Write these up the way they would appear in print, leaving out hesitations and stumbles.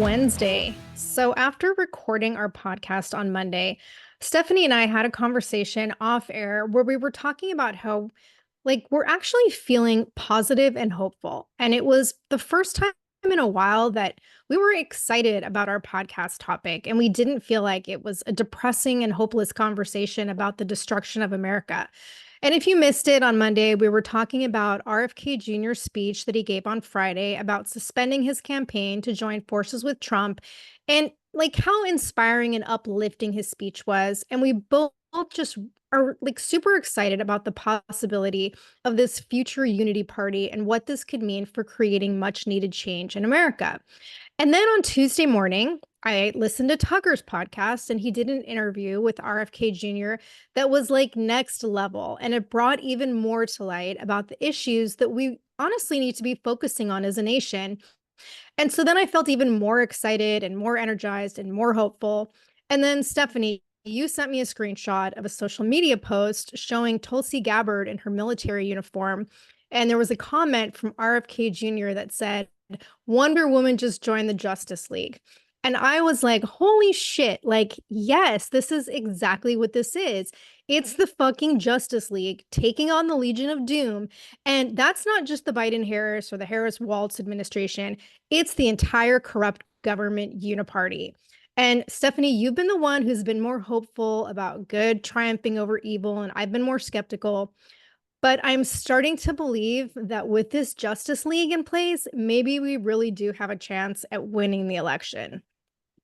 Wednesday. So, after recording our podcast on Monday, Stephanie and I had a conversation off air where we were talking about how, we're actually feeling positive and hopeful. And it was the first time in a while that we were excited about our podcast topic. And we didn't feel like it was a depressing and hopeless conversation about the destruction of America. And if you missed it on Monday, we were talking about RFK Jr.'s speech that he gave on Friday about suspending his campaign to join forces with Trump and how inspiring and uplifting his speech was. And we both just are super excited about the possibility of this future unity party and what this could mean for creating much needed change in America. And then on Tuesday morning, I listened to Tucker's podcast and he did an interview with RFK Jr. that was next level. And it brought even more to light about the issues that we honestly need to be focusing on as a nation. And so then I felt even more excited and more energized and more hopeful. And then, Stephanie, you sent me a screenshot of a social media post showing Tulsi Gabbard in her military uniform. And there was a comment from RFK Jr. that said, Wonder Woman just joined the Justice League. And I was like, holy shit. Yes, this is exactly what this is. It's the fucking Justice League taking on the Legion of Doom. And that's not just the Biden Harris or the Harris Waltz administration, it's the entire corrupt government uniparty. And Stephanie, you've been the one who's been more hopeful about good triumphing over evil, and I've been more skeptical. But I'm starting to believe that with this Justice League in place, maybe we really do have a chance at winning the election.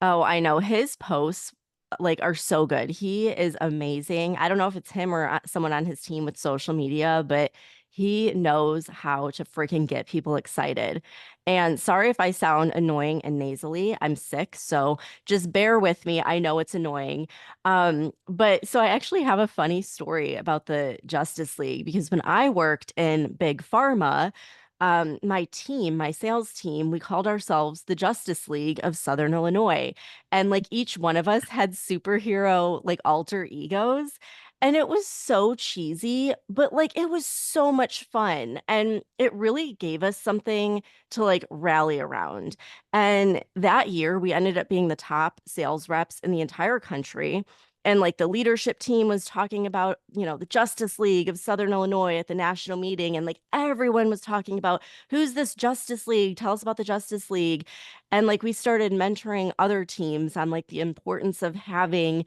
Oh, I know. His posts are so good. He is amazing. I don't know if it's him or someone on his team with social media, but he knows how to freaking get people excited. And sorry if I sound annoying and nasally. I'm sick, so just bear with me. I know it's annoying. But so I actually have a funny story about the Justice League because when I worked in Big Pharma, my sales team, we called ourselves the Justice League of Southern Illinois. And each one of us had superhero alter egos. And it was so cheesy, but it was so much fun. And it really gave us something to rally around. And that year, we ended up being the top sales reps in the entire country. And the leadership team was talking about, the Justice League of Southern Illinois at the national meeting. And everyone was talking about who's this Justice League? Tell us about the Justice League. And we started mentoring other teams on the importance of having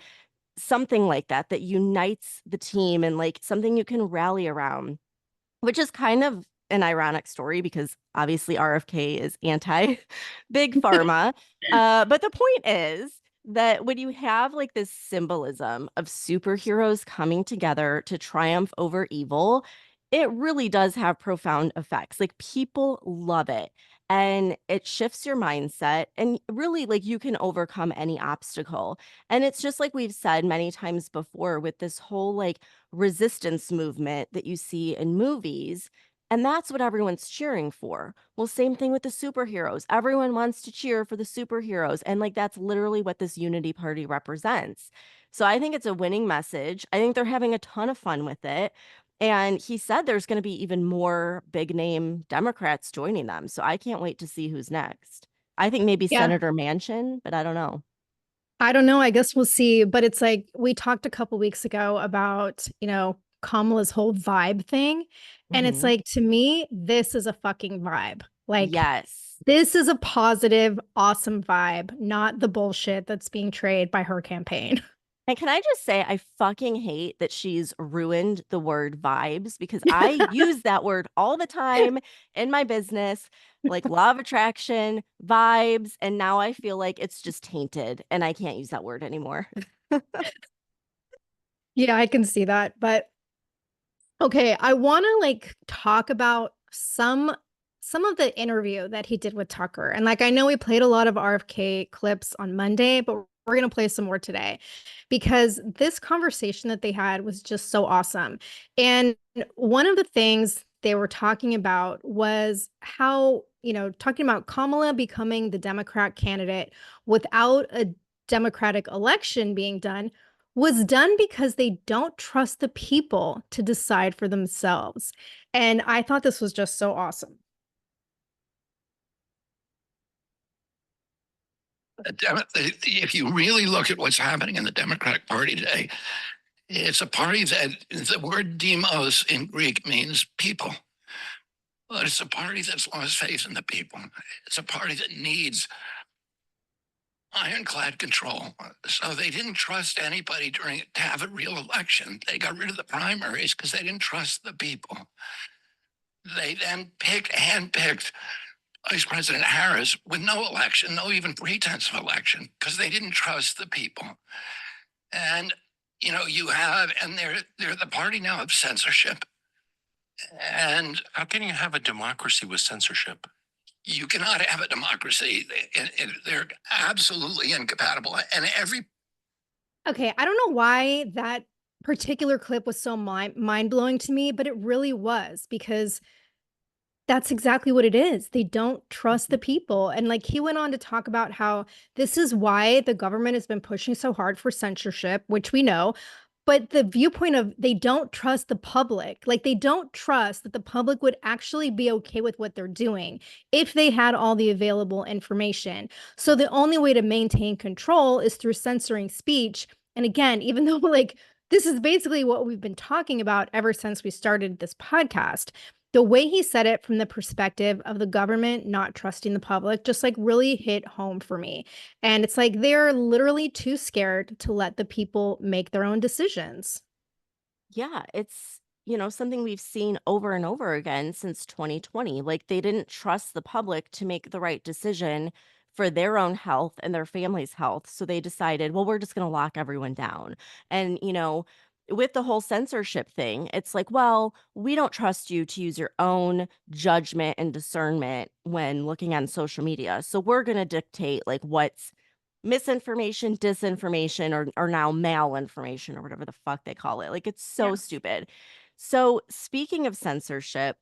something like that that unites the team and something you can rally around, which is kind of an ironic story because obviously RFK is anti big pharma. But the point is that when you have this symbolism of superheroes coming together to triumph over evil, it really does have profound effects. People love it. And it shifts your mindset and really you can overcome any obstacle. And it's just like we've said many times before with this whole resistance movement that you see in movies. And that's what everyone's cheering for. Well, same thing with the superheroes. Everyone wants to cheer for the superheroes. And that's literally what this unity party represents. So I think it's a winning message. I think they're having a ton of fun with it. And he said there's going to be even more big name Democrats joining them. So I can't wait to see who's next. I think maybe Yeah. Senator Manchin, but I don't know. I don't know. I guess we'll see. But it's we talked a couple weeks ago about, Kamala's whole vibe thing. And it's Mhm. to me, this is a fucking vibe. Yes. This is a positive, awesome vibe, not the bullshit that's being traded by her campaign. And can I just say, I fucking hate that she's ruined the word vibes because I use that word all the time in my business, like law of attraction, vibes. And now I feel like it's just tainted and I can't use that word anymore. Yeah, I can see that. But okay, I want to talk about some of the interview that he did with Tucker. And I know we played a lot of RFK clips on Monday, but we're going to play some more today because this conversation that they had was just so awesome. And one of the things they were talking about was how, talking about Kamala becoming the Democrat candidate without a Democratic election being done was done because they don't trust the people to decide for themselves. And I thought this was just so awesome. If you really look at what's happening in the Democratic Party today, it's a party that the word demos in Greek means people. But it's a party that's lost faith in the people. It's a party that needs ironclad control. So they didn't trust anybody to have a real election. They got rid of the primaries because they didn't trust the people. They then handpicked Vice President Harris with no election, no even pretense of election, because they didn't trust the people. And they're the party now of censorship. And how can you have a democracy with censorship? You cannot have a democracy. They're absolutely incompatible. And Okay, I don't know why that particular clip was so mind-blowing to me, but it really was because that's exactly what it is. They don't trust the people. And like he went on to talk about how this is why the government has been pushing so hard for censorship, which we know. But the viewpoint of they don't trust the public, like they don't trust that the public would actually be okay with what they're doing if they had all the available information. So the only way to maintain control is through censoring speech. And again, even though like this is basically what we've been talking about ever since we started this podcast, the way he said it from the perspective of the government not trusting the public just like really hit home for me. And it's like they're literally too scared to let the people make their own decisions. Yeah, it's, something we've seen over and over again since 2020. Like they didn't trust the public to make the right decision for their own health and their family's health. So they decided, well, we're just going to lock everyone down. And, with the whole censorship thing, it's like, well, we don't trust you to use your own judgment and discernment when looking on social media. So we're going to dictate like what's misinformation, disinformation, or now malinformation or whatever the fuck they call it. Like it's so Yeah. stupid. So speaking of censorship,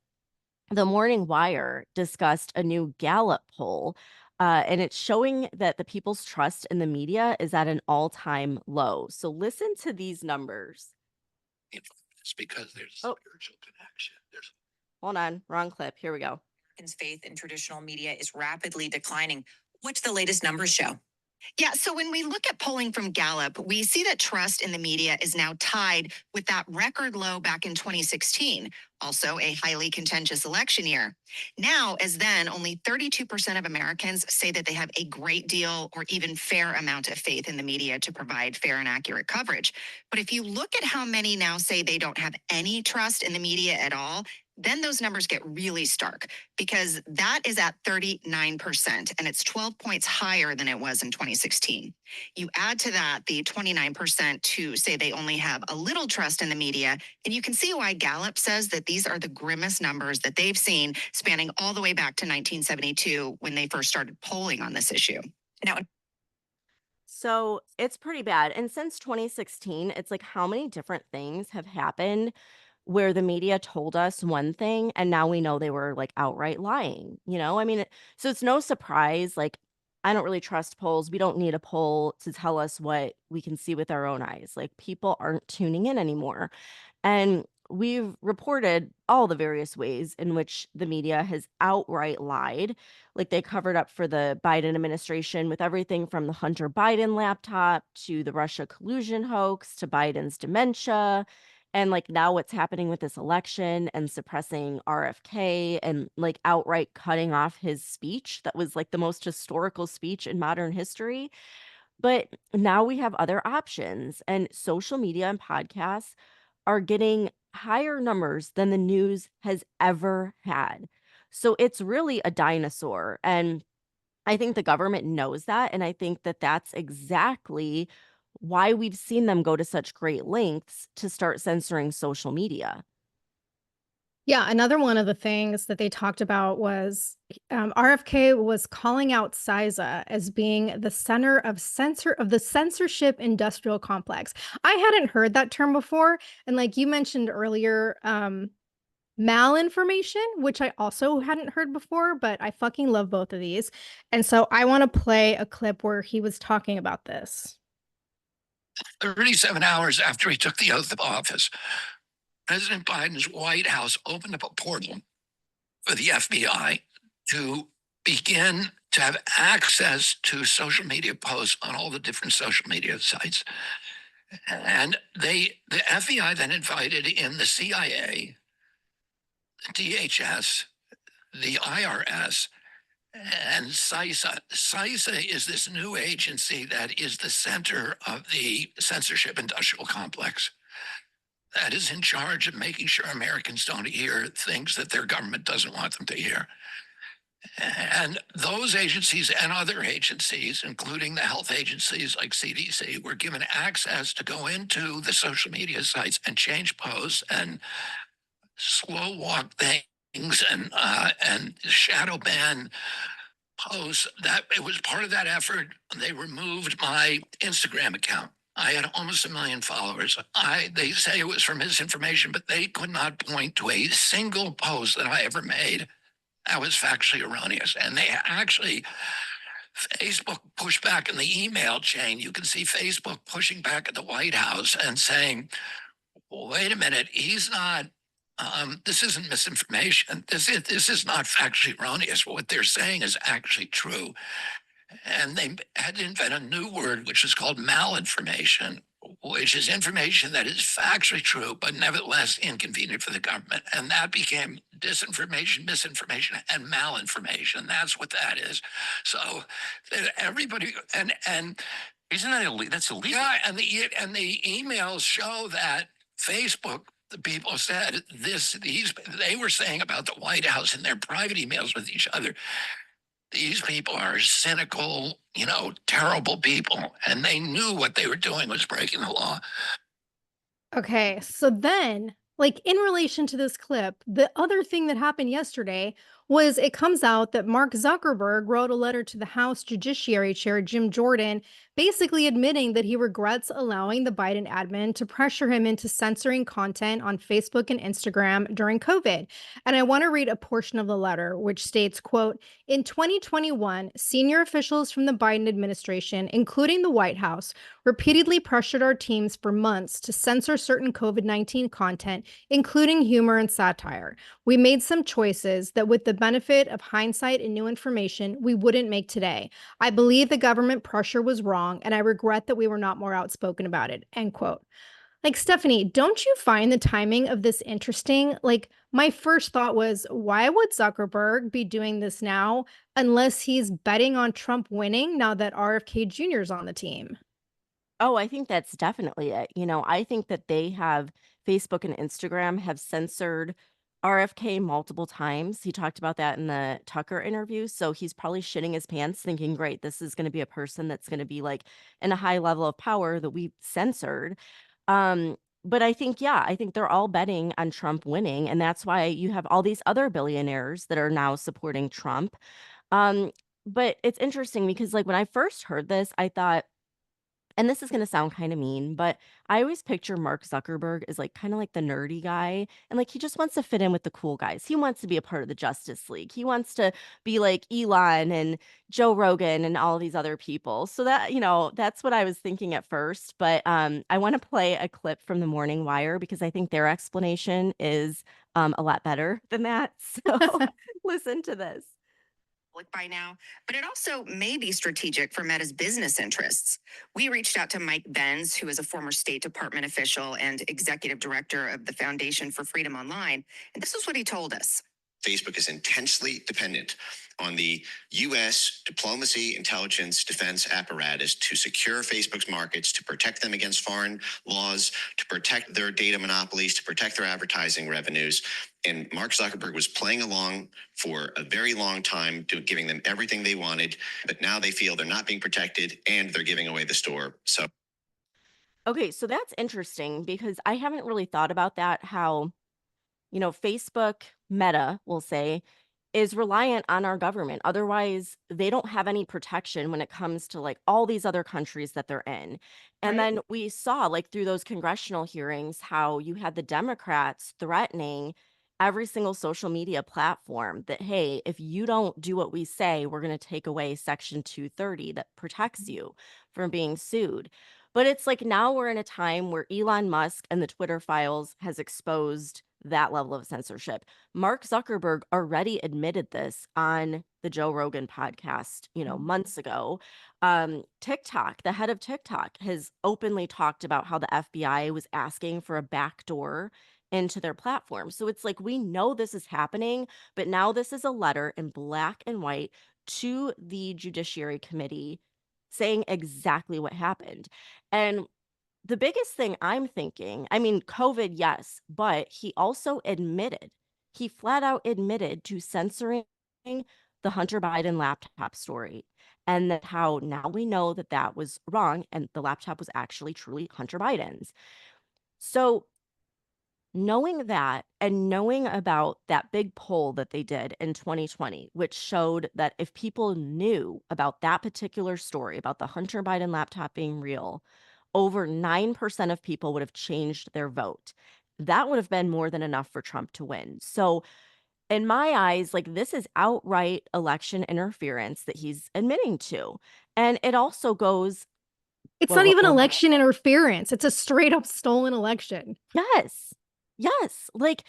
the Morning Wire discussed a new Gallup poll, and it's showing that the people's trust in the media is at an all-time low. So listen to these numbers. it's because there's a Oh, spiritual connection. There's hold on, wrong clip. Here we go. Americans' faith in traditional media is rapidly declining. What do the latest numbers show? Yeah, so when we look at polling from Gallup, we see that trust in the media is now tied with that record low back in 2016, also a highly contentious election year. Now, as then, only 32% of Americans say that they have a great deal or even fair amount of faith in the media to provide fair and accurate coverage. But if you look at how many now say they don't have any trust in the media at all, then those numbers get really stark because that is at 39%, and it's 12 points higher than it was in 2016. You add to that the 29% who say they only have a little trust in the media, and you can see why Gallup says that these are the grimmest numbers that they've seen, spanning all the way back to 1972 when they first started polling on this issue. Now, So it's pretty bad. And since 2016, it's like how many different things have happened where the media told us one thing and now we know they were like outright lying, I mean, so it's no surprise. Like, I don't really trust polls. We don't need a poll to tell us what we can see with our own eyes. Like, people aren't tuning in anymore. And we've reported all the various ways in which the media has outright lied. Like they covered up for the Biden administration with everything from the Hunter Biden laptop to the Russia collusion hoax to Biden's dementia. And like now what's happening with this election and suppressing RFK and like outright cutting off his speech that was like the most historical speech in modern history. But now we have other options, and social media and podcasts are getting higher numbers than the news has ever had. So it's really a dinosaur. And I think the government knows that. And I think that that's exactly why we've seen them go to such great lengths to start censoring social media. Yeah, another one of the things that they talked about was RFK was calling out CISA as being the center of the censorship industrial complex. I hadn't heard that term before, and like you mentioned earlier, malinformation, which I also hadn't heard before, but I fucking love both of these, and so I want to play a clip where he was talking about this. 37 hours after he took the oath of office, President Biden's White House opened up a portal for the FBI to begin to have access to social media posts on all the different social media sites. And the FBI then invited in the CIA, the DHS, the IRS, and CISA. CISA is this new agency that is the center of the censorship industrial complex that is in charge of making sure Americans don't hear things that their government doesn't want them to hear. And those agencies and other agencies, including the health agencies like CDC, were given access to go into the social media sites and change posts and slow walk things and shadow ban posts. That it was part of that effort. They removed my Instagram account. I had almost 1 million followers. They say it was for misinformation, but they could not point to a single post that I ever made that was factually erroneous. And they actually, Facebook pushed back in the email chain. You can see Facebook pushing back at the White House and saying, well, wait a minute, he's not. This isn't misinformation. This is not factually erroneous. What they're saying is actually true. And they had to invent a new word, which is called malinformation, which is information that is factually true, but nevertheless inconvenient for the government. And that became disinformation, misinformation, and malinformation. That's what that is. So everybody, and Isn't that illegal? That's illegal. yeah, and the emails show that Facebook, the people said they were saying about the White House in their private emails with each other. These people are cynical, terrible people, and they knew what they were doing was breaking the law. Okay, so then, like in relation to this clip, the other thing that happened yesterday was it comes out that Mark Zuckerberg wrote a letter to the House Judiciary Chair Jim Jordan, basically admitting that he regrets allowing the Biden admin to pressure him into censoring content on Facebook and Instagram during COVID. And I want to read a portion of the letter, which states, quote, in 2021, senior officials from the Biden administration, including the White House, repeatedly pressured our teams for months to censor certain COVID-19 content, including humor and satire. We made some choices that, with the benefit of hindsight and new information, we wouldn't make today. I believe the government pressure was wrong, and I regret that we were not more outspoken about it, end quote. Like, Stephanie, don't you find the timing of this interesting? Like, my first thought was, why would Zuckerberg be doing this now unless he's betting on Trump winning now that RFK Jr. is on the team? Oh, I think that's definitely it. I think that Facebook and Instagram have censored RFK multiple times. He talked about that in the Tucker interview. So he's probably shitting his pants thinking, great, this is going to be a person that's going to be like in a high level of power that we censored. But I think they're all betting on Trump winning. And that's why you have all these other billionaires that are now supporting Trump. But it's interesting because like when I first heard this, I thought, and this is going to sound kind of mean, but I always picture Mark Zuckerberg as like kind of like the nerdy guy. And like he just wants to fit in with the cool guys. He wants to be a part of the Justice League. He wants to be like Elon and Joe Rogan and all these other people. So that's what I was thinking at first. But I want to play a clip from the Morning Wire because I think their explanation is a lot better than that. So listen to this. By now, but it also may be strategic for Meta's business interests. We reached out to Mike Benz, who is a former State Department official and executive director of the Foundation for Freedom Online, and this is what he told us. Facebook is intensely dependent on the U.S. diplomacy, intelligence, defense apparatus to secure Facebook's markets, to protect them against foreign laws, to protect their data monopolies, to protect their advertising revenues. And Mark Zuckerberg was playing along for a very long time, giving them everything they wanted. But now they feel they're not being protected and they're giving away the store. Okay, so that's interesting because I haven't really thought about that, how Facebook, Meta, we'll say, is reliant on our government. Otherwise, they don't have any protection when it comes to like all these other countries that they're in. And Right. then we saw like through those congressional hearings how you had the Democrats threatening every single social media platform that, hey, if you don't do what we say, we're going to take away Section 230 that protects you from being sued. But it's like now we're in a time where Elon Musk and the Twitter files has exposed that level of censorship. Mark Zuckerberg already admitted this on the the Joe Rogan podcast, Mhm. months ago. TikTok, the head of TikTok, has openly talked about how the FBI was asking for a backdoor into their platform. So it's like we know this is happening, but now this is a letter in black and white to the Judiciary Committee saying exactly what happened. And the biggest thing I'm thinking, I mean, COVID, yes, but he also admitted, he flat out admitted to censoring the Hunter Biden laptop story. And that how now we know that that was wrong and the laptop was actually truly Hunter Biden's. So knowing that and knowing about that big poll that they did in 2020, which showed that if people knew about that particular story, about the Hunter Biden laptop being real, over 9% of people would have changed their vote. That would have been more than enough for Trump to win. So, in my eyes, like this is outright election interference that he's admitting to. And it also goes, It's not well, even election interference. It's a straight up stolen election. yes, yes. Like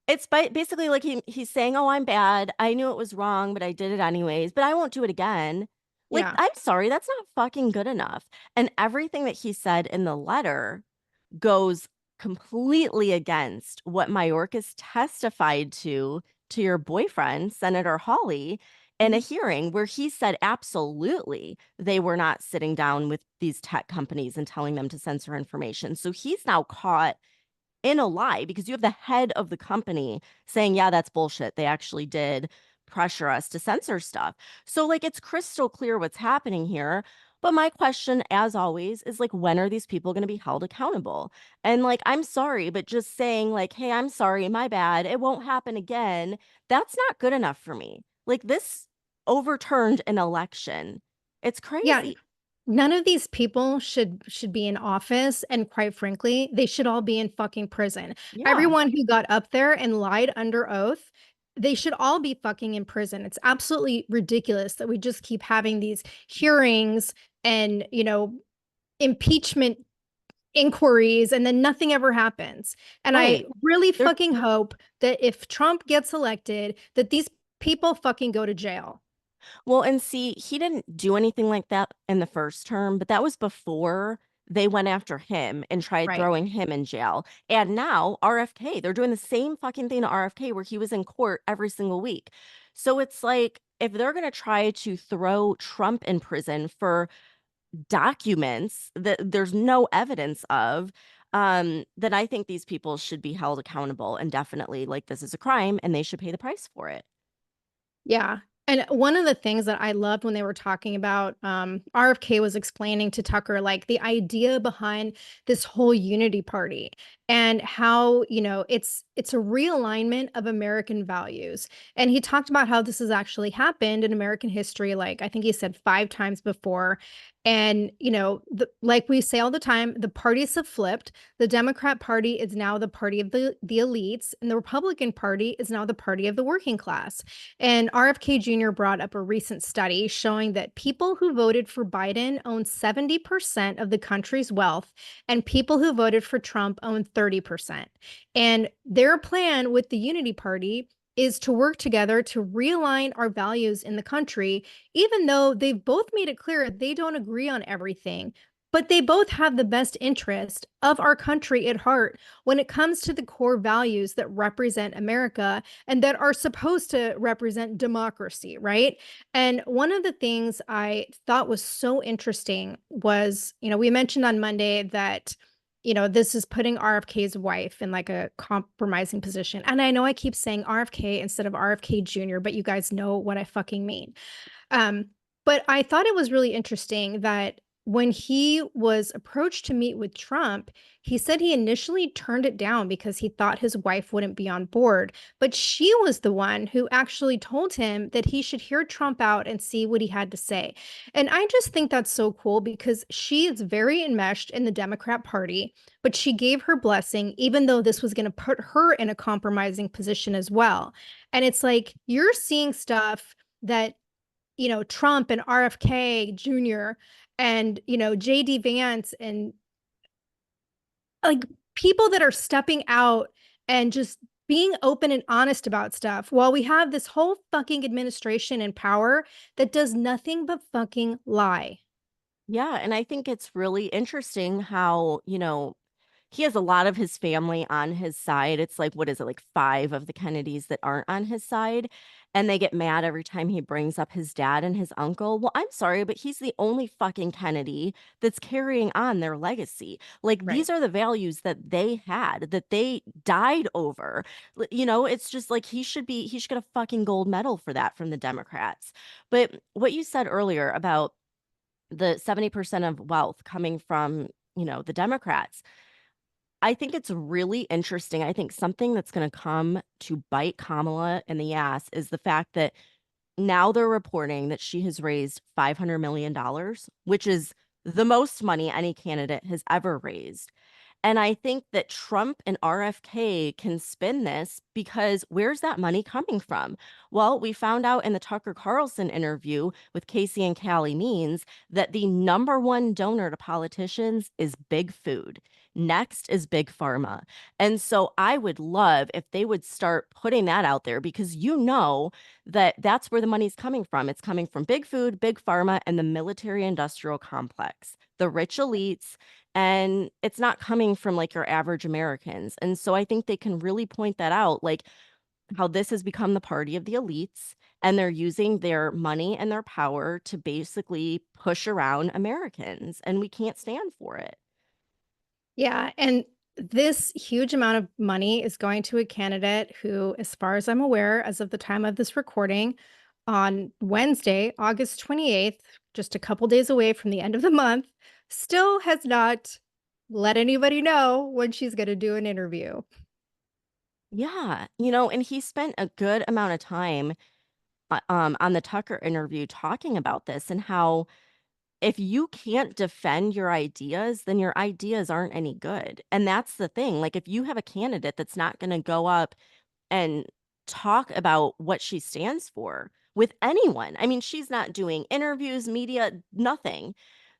it's basically like he's saying, "Oh, I'm bad. I knew it was wrong, but I did it anyways, but I won't do it again." Like, Yeah. I'm sorry, that's not fucking good enough. And everything that he said in the letter goes completely against what Mayorkas testified to your boyfriend, Senator Hawley, in a Mhm. hearing where he said absolutely they were not sitting down with these tech companies and telling them to censor information. So he's now caught in a lie because you have the head of the company saying, yeah, that's bullshit. They actually did pressure us to censor stuff. So, like, it's crystal clear what's happening here. But my question, as always, is like, when are these people going to be held accountable? And like, I'm sorry, but just saying, like, hey, I'm sorry, my bad, it won't happen again, that's not good enough for me. Like, this overturned an election. It's Yeah. crazy. None of these people should be in office, and quite frankly, they should all be in fucking prison. Yeah. Everyone who got up there and lied under oath, they should all be fucking in prison. It's absolutely ridiculous that we just keep having these hearings and, impeachment inquiries and then nothing ever happens. And I Right. really They're fucking hope that if Trump gets elected, that these people fucking go to jail. Well, and see, he didn't do anything like that in the first term, but that was before they went after him and tried Right. throwing him in jail. And now RFK, they're doing the same fucking thing to RFK where he was in court every single week. So it's like if they're going to try to throw Trump in prison for documents that there's no evidence of, then I think these people should be held accountable and definitely like this is a crime and they should pay the price for it. Yeah. And one of the things that I loved when they were talking about, RFK was explaining to Tucker, like the idea behind this whole unity party and how, it's a realignment of American values. And he talked about how this has actually happened in American history, like I think he said 5 times before. And, like we say all the time, the parties have flipped. The Democrat Party is now the party of the elites, and the Republican Party is now the party of the working class. And RFK Jr. brought up a recent study showing that people who voted for Biden own 70% of the country's wealth, and people who voted for Trump own 30%. And their plan with the Unity Party is to work together to realign our values in the country, even though they've both made it clear they don't agree on everything. But they both have the best interest of our country at heart when it comes to the core values that represent America and that are supposed to represent democracy, right? And one of the things I thought was so interesting was, we mentioned on Monday that, this is putting RFK's wife in like a compromising position. And I know I keep saying RFK instead of RFK Jr., but you guys know what I fucking mean. Um, but I thought it was really interesting that when he was approached to meet with Trump, he said he initially turned it down because he thought his wife wouldn't be on board. But she was the one who actually told him that he should hear Trump out and see what he had to say. And I just think that's so cool because she is very enmeshed in the Democrat Party, but she gave her blessing, even though this was going to put her in a compromising position as well. And it's like you're seeing stuff that Trump and RFK Jr. and, JD Vance and like people that are stepping out and just being open and honest about stuff while we have this whole fucking administration in power that does nothing but fucking lie. Yeah, and I think it's really interesting how, he has a lot of his family on his side. It's like, what is it, like 5 of the Kennedys that aren't on his side, and they get mad every time he brings up his dad and his uncle. Well, I'm sorry, but he's the only fucking Kennedy that's carrying on their legacy. Like, Right. these are the values that they had, that they died over. It's just like he should get a fucking gold medal for that from the Democrats. But what you said earlier about the 70% of wealth coming from, the Democrats, I think it's really interesting. I think something that's going to come to bite Kamala in the ass is the fact that now they're reporting that she has raised $500 million, which is the most money any candidate has ever raised. And I think that Trump and RFK can spin this because where's that money coming from? Well, we found out in the Tucker Carlson interview with Casey and Callie Means that the number one donor to politicians is big food. Next is big pharma. And so I would love if they would start putting that out there because that that's where the money's coming from. It's coming from big food, big pharma, and the military industrial complex, the rich elites, and it's not coming from like your average Americans. And so I think they can really point that out, like how this has become the party of the elites, and they're using their money and their power to basically push around Americans, and we can't stand for it. Yeah, and this huge amount of money is going to a candidate who, as far as I'm aware, as of the time of this recording, on Wednesday, August 28th, just a couple days away from the end of the month, still has not let anybody know when she's going to do an interview. Yeah, and he spent a good amount of time on the Tucker interview talking about this and how if you can't defend your ideas, then your ideas aren't any good. And that's the thing. Like, if you have a candidate that's not going to go up and talk about what she stands for with anyone, I mean, she's not doing interviews, media, nothing,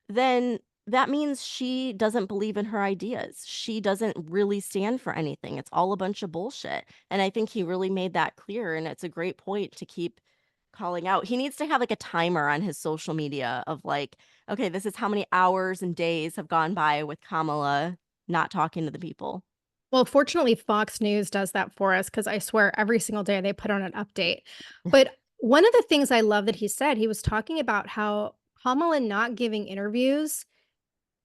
then that means she doesn't believe in her ideas. She doesn't really stand for anything. It's all a bunch of bullshit. And I think he really made that clear. And it's a great point to keep calling out. He needs to have like a timer on his social media of like, okay, this is how many hours and days have gone by with Kamala not talking to the people. Well, fortunately, Fox News does that for us because I swear every single day they put on an update. But one of the things I love that he said, he was talking about how Kamala not giving interviews,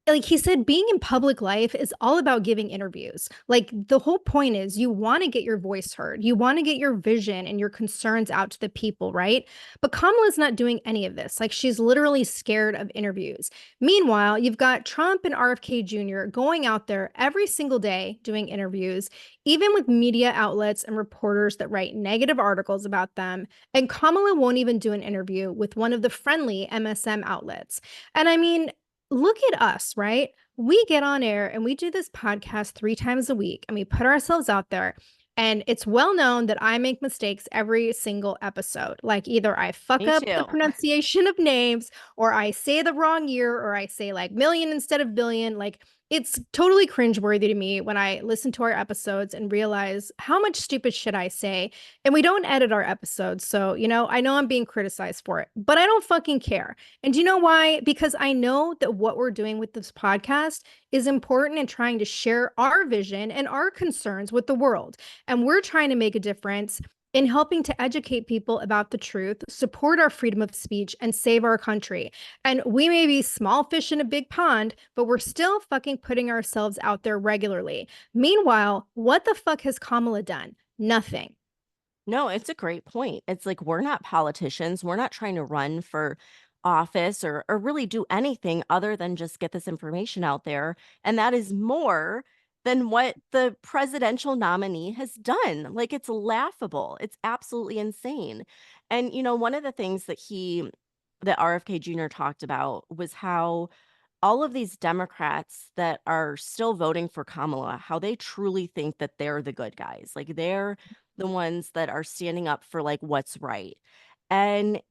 like he said, being in public life is all about giving interviews. Like the whole point is you want to get your voice heard. You want to get your vision and your concerns out to the people, right? But Kamala's not doing any of this. Like she's literally scared of interviews. Meanwhile, you've got Trump and RFK Jr. going out there every single day doing interviews, even with media outlets and reporters that write negative articles about them. And Kamala won't even do an interview with one of the friendly MSM outlets. And I mean, look at us, right? We get on air and we do this podcast 3 times a week and we put ourselves out there. And it's well known that I make mistakes every single episode. Like either I fuck Me up the too. pronunciation of names, or I say the wrong year, or I say like million instead of billion. Like it's totally cringeworthy to me when I listen to our episodes and realize how much stupid shit I say. And we don't edit our episodes. So, I know I'm being criticized for it, but I don't fucking care. And do you know why? Because I know that what we're doing with this podcast is important in trying to share our vision and our concerns with the world. And we're trying to make a difference in helping to educate people about the truth, support our freedom of speech, and save our country. And we may be small fish in a big pond, but we're still fucking putting ourselves out there regularly. Meanwhile, what the fuck has Kamala done? Nothing. No, it's a great point. It's like we're not politicians. We're not trying to run for office or really do anything other than just get this information out there. And that is more than what the presidential nominee has done. Like it's laughable. It's absolutely insane. And one of the things that RFK Jr. talked about was how all of these Democrats that are still voting for Kamala, how they truly think that they're the good guys. Like they're the ones that are standing up for like what's right. And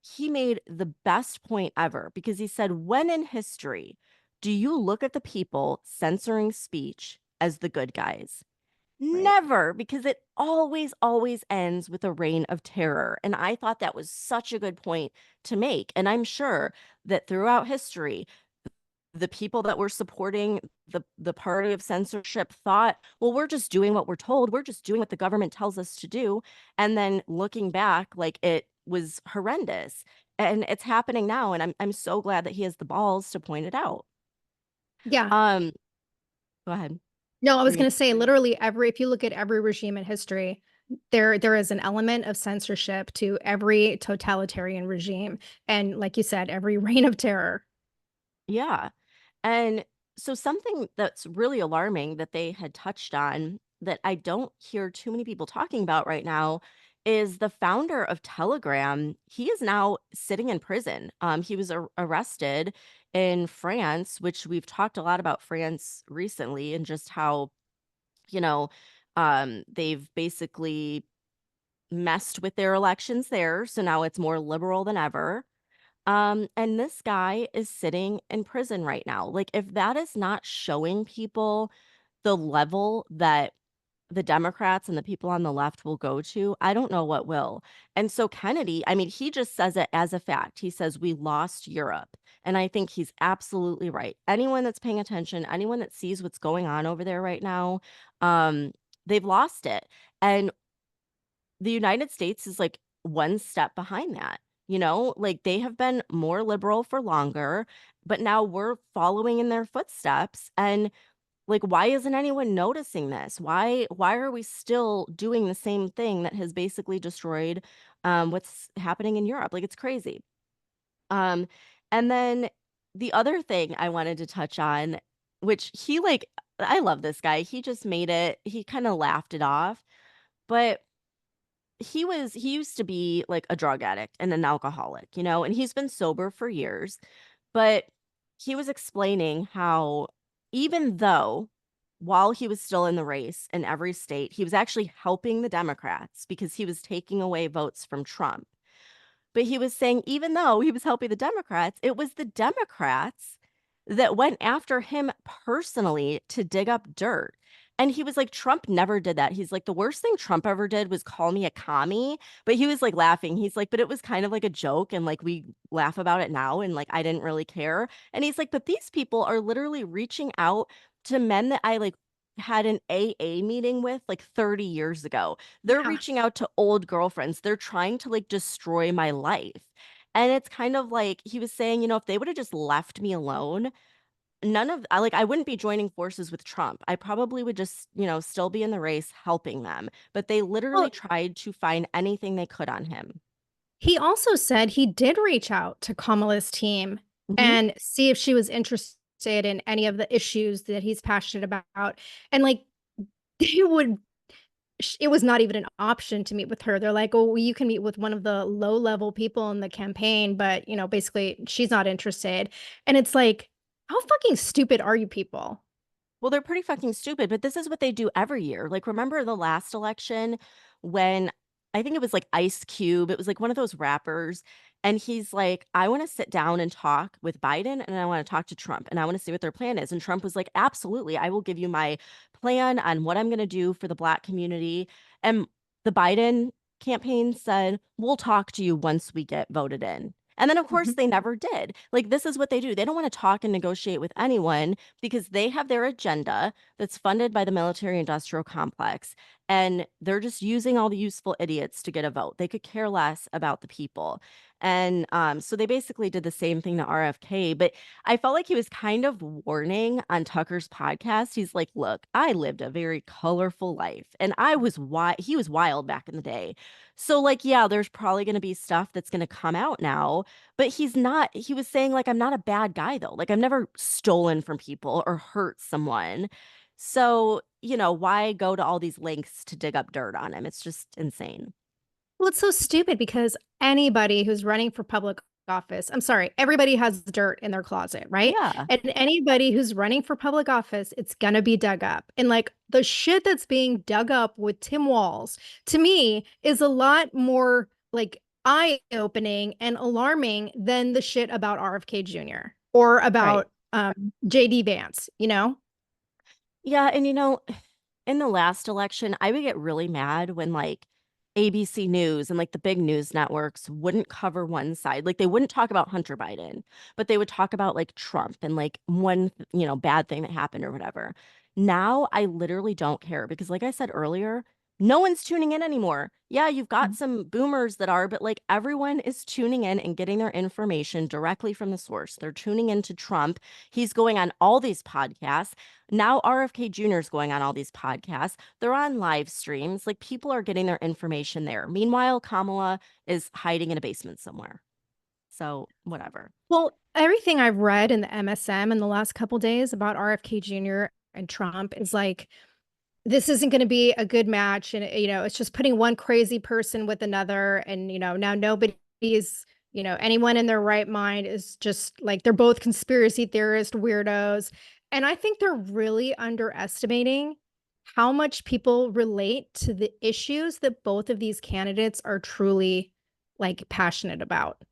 he made the best point ever because he said, when in history do you look at the people censoring speech as the good guys? Never, because it always, always ends with a reign of terror. And I thought that was such a good point to make. And I'm sure that throughout history, the people that were supporting the party of censorship thought, well, we're just doing what we're told. We're just doing what the government tells us to do. And then looking back, like it was horrendous. And it's happening now. And I'm so glad that he has the balls to point it out. Yeah. Um, Go ahead. No, I Were was you going gonna to say literally if you look at every regime in history, there is an element of censorship to every totalitarian regime. And like you said, every reign of terror. Yeah. And so something that's really alarming that they had touched on that I don't hear too many people talking about right now is the founder of Telegram. He is now sitting in prison. He was arrested in France, which we've talked a lot about France recently and just how, you know, they've basically messed with their elections there. So now it's more liberal than ever. And this guy is sitting in prison right now. Like, if that is not showing people the level that the Democrats and the people on the left will go to, I don't know what will. And so Kennedy, I mean, he just says it as a fact. He says, we lost Europe. And I think he's absolutely right. Anyone that's paying attention, anyone that sees what's going on over there right now, um, they've lost it. And the United States is like one step behind that. Like they have been more liberal for longer, but now we're following in their footsteps. And like, why isn't anyone noticing this? Why are we still doing the same thing that has basically destroyed what's happening in Europe? Like, it's crazy. Um, and then the other thing I wanted to touch on, which I love this guy. He just made it, he kind of laughed it off. But he used to be like a drug addict and an alcoholic, and he's been sober for years. But he was explaining how even though while he was still in the race in every state, he was actually helping the Democrats because he was taking away votes from Trump. But he was saying even though he was helping the Democrats, it was the Democrats that went after him personally to dig up dirt. And he was like, Trump never did that. He's like, the worst thing Trump ever did was call me a commie. But he was like laughing. He's like, but it was kind of like a joke. And like, we laugh about it now. And like, I didn't really care. And he's like, but these people are literally reaching out to men that I like had an AA meeting with like 30 years ago. They're Yeah. reaching out to old girlfriends. They're trying to like destroy my life. And it's kind of like he was saying, if they would have just left me alone, I wouldn't be joining forces with Trump. I probably would just, still be in the race helping them. But they literally Well, tried to find anything they could on him. he also said he did reach out to Kamala's team Mhm. and see if she was interested in any of the issues that he's passionate about. And like they would it was not even an option to meet with her. They're like, "Oh, well, you can meet with one of the low-level people in the campaign, but, basically she's not interested." And it's like, how fucking stupid are you people? Well, they're pretty fucking stupid, but this is what they do every year. Like, remember the last election when I think it was like Ice Cube, it was like one of those rappers, and he's like, I want to sit down and talk with Biden and I want to talk to Trump and I want to see what their plan is. And Trump was like, absolutely, I will give you my plan on what I'm going to do for the Black community. And the Biden campaign said, we'll talk to you once we get voted in. And then, of course, Mhm. they never did. Like, this is what they do. They don't want to talk and negotiate with anyone because they have their agenda that's funded by the military industrial complex. And they're just using all the useful idiots to get a vote. They could care less about the people. And so they basically did the same thing to RFK. But I felt like he was kind of warning on Tucker's podcast. He's like, look, I lived a very colorful life and he was wild back in the day. So, like, yeah, there's probably going to be stuff that's going to come out now, but he was saying, like, I'm not a bad guy, though. Like, I've never stolen from people or hurt someone. So, why go to all these lengths to dig up dirt on him? It's just insane. Well, it's so stupid because anybody who's running for public office, I'm sorry, everybody has dirt in their closet, right? Yeah. And anybody who's running for public office, it's gonna be dug up. And like the shit that's being dug up with Tim Walz, to me, is a lot more like eye-opening and alarming than the shit about RFK Jr. or Right. about JD Vance, you know? Yeah. And, in the last election, I would get really mad when like ABC News and like the big news networks wouldn't cover one side. Like they wouldn't talk about Hunter Biden, but they would talk about like Trump and like one, bad thing that happened or whatever. Now I literally don't care because like I said earlier, no one's tuning in anymore. Yeah, you've got some boomers that are, but like everyone is tuning in and getting their information directly from the source. They're tuning into Trump. He's going on all these podcasts. Now RFK Jr. is going on all these podcasts. They're on live streams. Like people are getting their information there. Meanwhile, Kamala is hiding in a basement somewhere. So whatever. Well, everything I've read in the MSM in the last couple days about RFK Jr. and Trump is like, this isn't going to be a good match. And, it's just putting one crazy person with another. And, now nobody's, anyone in their right mind is just like, they're both conspiracy theorist weirdos. And I think they're really underestimating how much people relate to the issues that both of these candidates are truly like passionate about.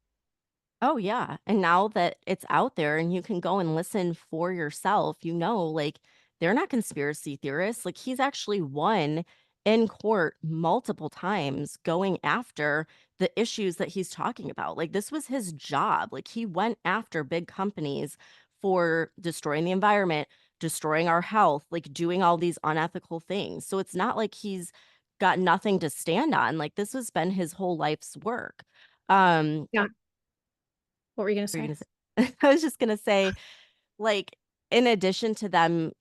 Oh, yeah. And now that it's out there and you can go and listen for yourself, like they're not conspiracy theorists. Like he's actually won in court multiple times going after the issues that he's talking about. Like this was his job. Like he went after big companies for destroying the environment, destroying our health, like doing all these unethical things. So it's not like he's got nothing to stand on. Like this has been his whole life's work. Yeah. What were you going to Were you say? gonna say? I was just gonna say, like, in addition to them,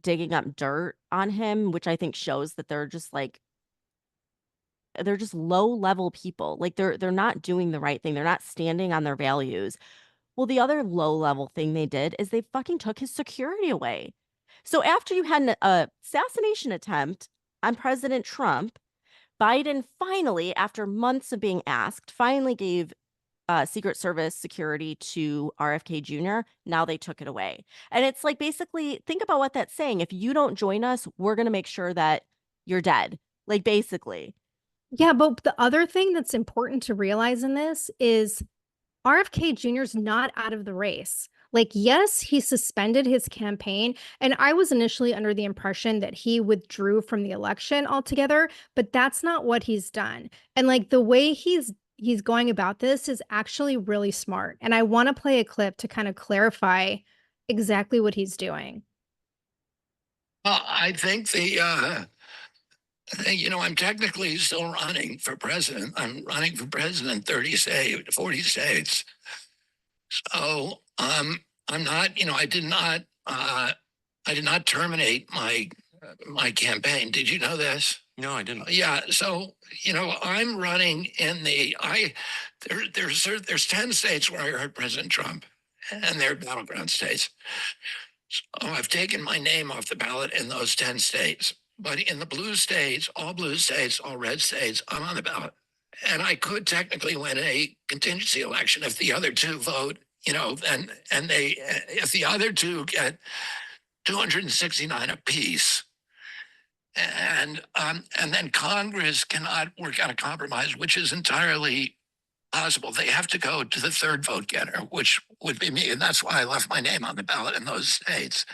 digging up dirt on him, which I think shows that they're just low level people. Like they're not doing the right thing. They're not standing on their values. Well, the other low level thing they did is they fucking took his security away. So after you had an assassination attempt on President Trump, Biden finally, after months of being asked, finally gave Secret Service security to RFK Jr. Now they took it away. And it's like basically, think about what that's saying. If you don't join us, we're going to make sure that you're dead. Like basically. Yeah, but the other thing that's important to realize in this is RFK Jr. is not out of the race. Like, yes, he suspended his campaign, and I was initially under the impression that he withdrew from the election altogether, but that's not what he's done. And like the way he's going about this is actually really smart. And I want to play a clip to kind of clarify exactly what he's doing. I think I'm technically still running for president. I'm running for president 30 states, 40 states. So I'm not, I did not terminate my campaign. Did you know this? No, I didn't. Yeah. So, I'm running in there's 10 states where I heard President Trump, and they're battleground states. So I've taken my name off the ballot in those 10 states. But in the blue states, all red states, I'm on the ballot. And I could technically win a contingency election if the other two vote, if the other two get 269 apiece. And then Congress cannot work out a compromise, which is entirely possible. They have to go to the third vote getter, which would be me. And that's why I left my name on the ballot in those states.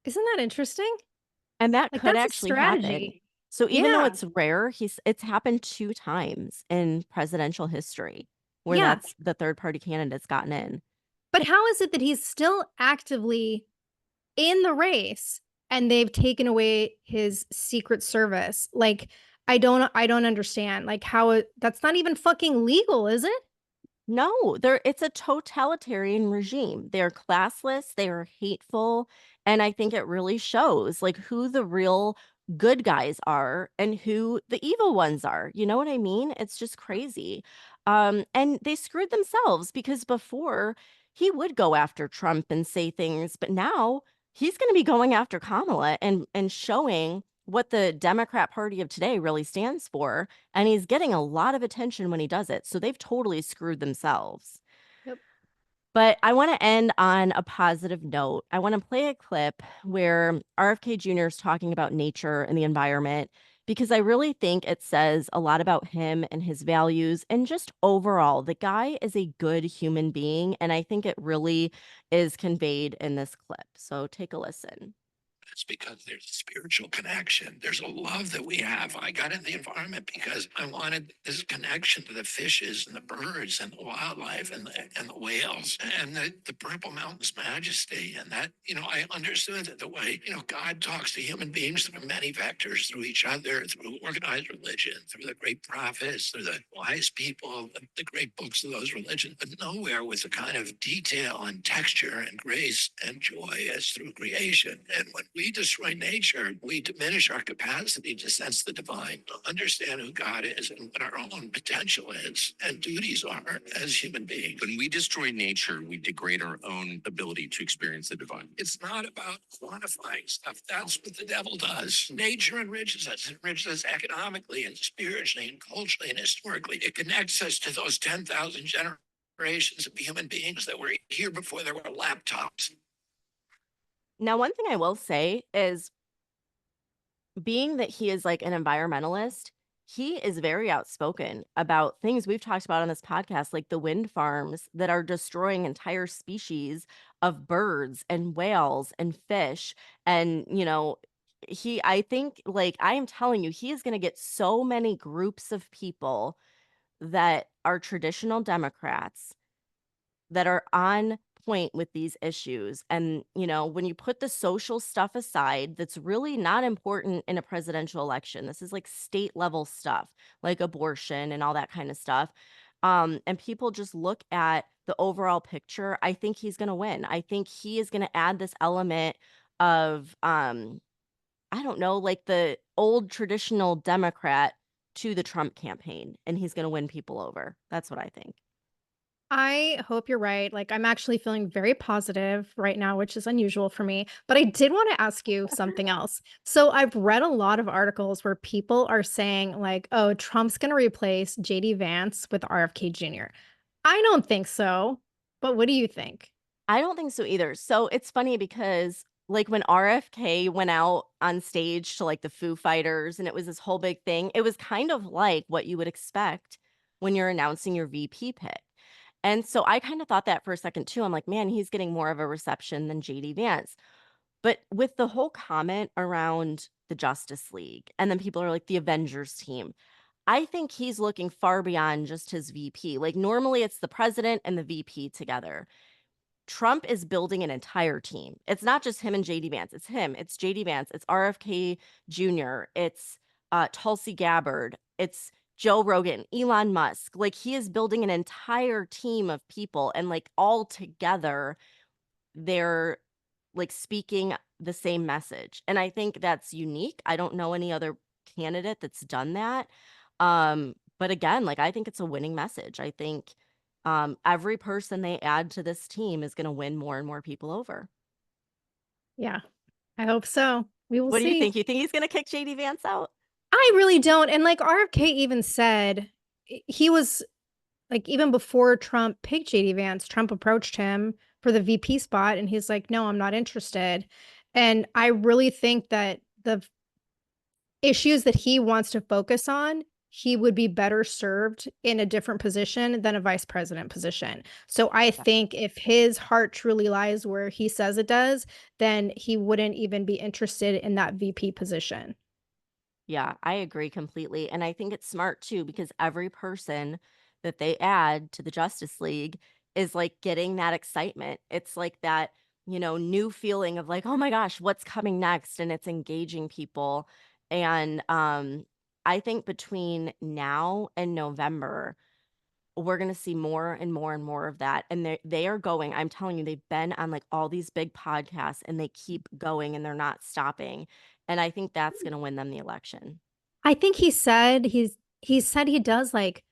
Isn't that interesting? And that Like could that's a actually happen. strategy. So even though Yeah. it's rare, it's happened 2 times in presidential history where Yeah. that's the third party candidate's gotten in. But how is it that he's still actively in the race and they've taken away his Secret Service? Like, I don't understand. Like that's not even fucking legal, is it? No, it's a totalitarian regime. They're classless, they are hateful, and I think it really shows like who the real good guys are and who the evil ones are. You know what I mean? It's just crazy. And they screwed themselves because before he would go after Trump and say things, but now he's going to be going after Kamala and showing what the Democrat Party of today really stands for. And he's getting a lot of attention when he does it. So they've totally screwed themselves. Yep. But I want to end on a positive note. I want to play a clip where RFK Jr. is talking about nature and the environment because I really think it says a lot about him and his values and just overall, the guy is a good human being. And I think it really is conveyed in this clip. So take a listen. It's because there's a spiritual connection. There's a love that we have. I got in the environment because I wanted this connection to the fishes and the birds and the wildlife and the whales and the Purple Mountains majesty. And that, I understood that the way, God talks to human beings through many vectors, through each other, through organized religion, through the great prophets, through the wise people, the great books of those religions, but nowhere with the kind of detail and texture and grace and joy as through creation. And when we destroy nature, we diminish our capacity to sense the divine, to understand who God is and what our own potential is and duties are as human beings. When we destroy nature, we degrade our own ability to experience the divine. It's not about quantifying stuff. That's what the devil does. Nature enriches us. It enriches us economically and spiritually and culturally and historically. It connects us to those 10,000 generations of human beings that were here before there were laptops. Now, one thing I will say is, being that he is like an environmentalist, he is very outspoken about things we've talked about on this podcast, like the wind farms that are destroying entire species of birds and whales and fish. And, I think, like, I am telling you, he is going to get so many groups of people that are traditional Democrats that are on point with these issues. And, when you put the social stuff aside, that's really not important in a presidential election. This is like state level stuff, like abortion and all that kind of stuff. And people just look at the overall picture. I think he's going to win. I think he is going to add this element of, I don't know, like the old traditional Democrat to the Trump campaign, and he's going to win people over. That's what I think. I hope you're right. Like, I'm actually feeling very positive right now, which is unusual for me. But I did want to ask you something else. So, I've read a lot of articles where people are saying, like, oh, Trump's going to replace JD Vance with RFK Jr. I don't think so. But what do you think? I don't think so either. So it's funny because, like, when RFK went out on stage to like the Foo Fighters and it was this whole big thing, it was kind of like what you would expect when you're announcing your VP pick. And so I kind of thought that for a second too. I'm like, man, he's getting more of a reception than JD Vance. But with the whole comment around the Justice League, and then people are like the Avengers team, I think he's looking far beyond just his VP. Like, normally it's the president and the VP together. Trump is building an entire team. It's not just him and JD Vance. It's him. It's JD Vance. It's RFK Jr. It's Tulsi Gabbard. It's Joe Rogan, Elon Musk. Like, he is building an entire team of people, and like all together, they're like speaking the same message. And I think that's unique. I don't know any other candidate that's done that. But again, like, I think it's a winning message. I think every person they add to this team is going to win more and more people over. Yeah, I hope so. We will What do you see. think? You think he's going to kick JD Vance out? I really don't. And like RFK even said, he was like, even before Trump picked JD Vance, Trump approached him for the VP spot and he's like, no, I'm not interested. And I really think that the issues that he wants to focus on, he would be better served in a different position than a vice president position. So I think if his heart truly lies where he says it does, then he wouldn't even be interested in that VP position. Yeah, I agree completely. And I think it's smart too, because every person that they add to the Justice League is like getting that excitement. It's like that, new feeling of like, oh my gosh, what's coming next? And it's engaging people. And I think between now and November, we're going to see more and more and more of that. And they are going, I'm telling you, they've been on like all these big podcasts and they keep going and they're not stopping. And I think that's going to win them the election. I think he said he does like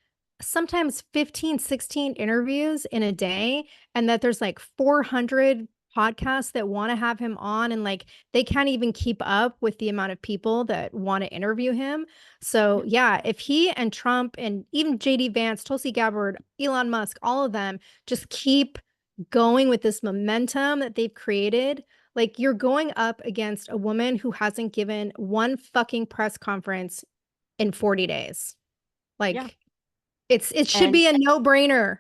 sometimes 15, 16 interviews in a day, and that there's like 400 podcasts that want to have him on, and like they can't even keep up with the amount of people that want to interview him. So yeah, if he and Trump and even JD Vance, Tulsi Gabbard, Elon Musk, all of them just keep going with this momentum that they've created, like, you're going up against a woman who hasn't given one fucking press conference in 40 days. Like, Yeah. it should be a no-brainer.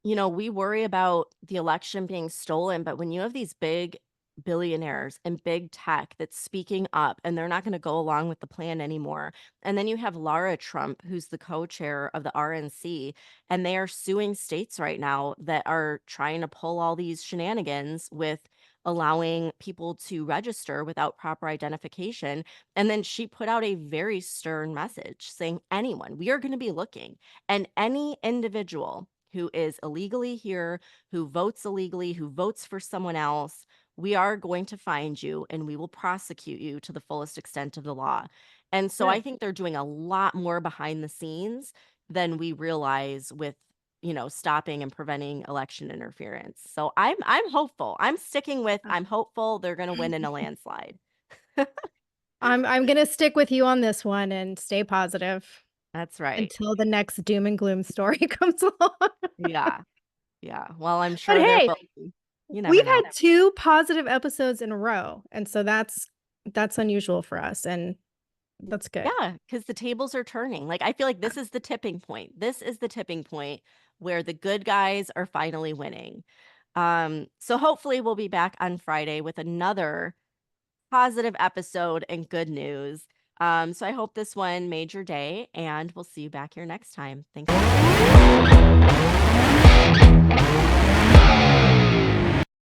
We worry about the election being stolen, but when you have these big billionaires and big tech that's speaking up, and they're not going to go along with the plan anymore. And then you have Lara Trump, who's the co-chair of the RNC, and they are suing states right now that are trying to pull all these shenanigans with allowing people to register without proper identification. And then she put out a very stern message saying, anyone, we are going to be looking, and any individual who is illegally here, who votes illegally, who votes for someone else, we are going to find you and we will prosecute you to the fullest extent of the law. And so I Good. think they're doing a lot more behind the scenes than we realize with, stopping and preventing election interference. So I'm hopeful. I'm sticking with Yeah. I'm hopeful they're going to win in a landslide. I'm gonna stick with you on this one and stay positive That's right. until the next doom and gloom story comes along. Yeah. Yeah. Well, I'm But sure there hey, will be. You never we've know. had 2 positive episodes in a row, and so that's unusual for us, and that's good. Yeah, because the tables are turning. Like, I feel like this is the tipping point. This is the tipping point where the good guys are finally winning. So hopefully we'll be back on Friday with another positive episode and good news. So I hope this one made your day, and we'll see you back here next time. Thanks.